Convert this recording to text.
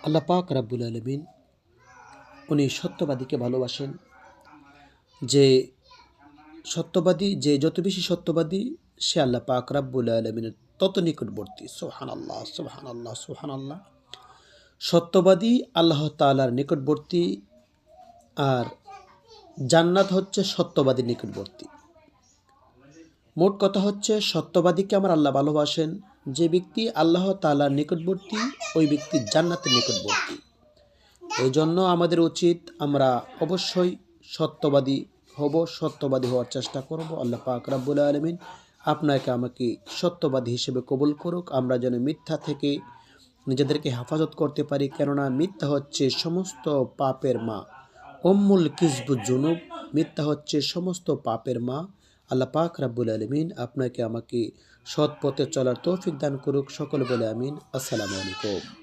আল্লাহ পাক রাব্বুল আলামিন উনি সত্যবাদীকে ভালোবাসেন। যে যে যত বেশি সত্যবাদী, সে আল্লাহ পাক রাব্বুল আলামিনের তত নিকটবর্তী। সুবহানাল্লাহ, সুবহানাল্লাহ, সুবহানাল্লাহ। সত্যবাদী আল্লাহ তাআলার নিকটবর্তী, আর জান্নাত হচ্ছে সত্যবাদীর নিকটবর্তী। মোট কথা হচ্ছে, সত্যবাদীকে আমার আল্লাহ ভালোবাসেন। যে ব্যক্তি আল্লাহ তাআলার নিকটবর্তী, ওই ব্যক্তি জান্নাতের নিকটবর্তী। এই জন্য আমাদের উচিত আমরা অবশ্যই সত্যবাদী হব, সত্যবাদী হওয়ার চেষ্টা করব। আল্লাহ পাক রাব্বুল আলামিন আপনাকে আমাকে সত্যবাদী হিসেবে কবুল করুক। আমরা যেন মিথ্যা থেকে নিজেদেরকে হেফাজত করতে পারি, কেননা মিথ্যা হচ্ছে সমস্ত পাপের মা। উম্মুল কিসবুজ জুনুব, মিথ্যা হচ্ছে সমস্ত পাপের মা। আল্লাহ পাক রাব্বুল আলামিন আপনাকে আমাকে সৎ পথে চলার তৌফিক দান করুক। সকলে বলে আমিন। আসসালামু আলাইকুম।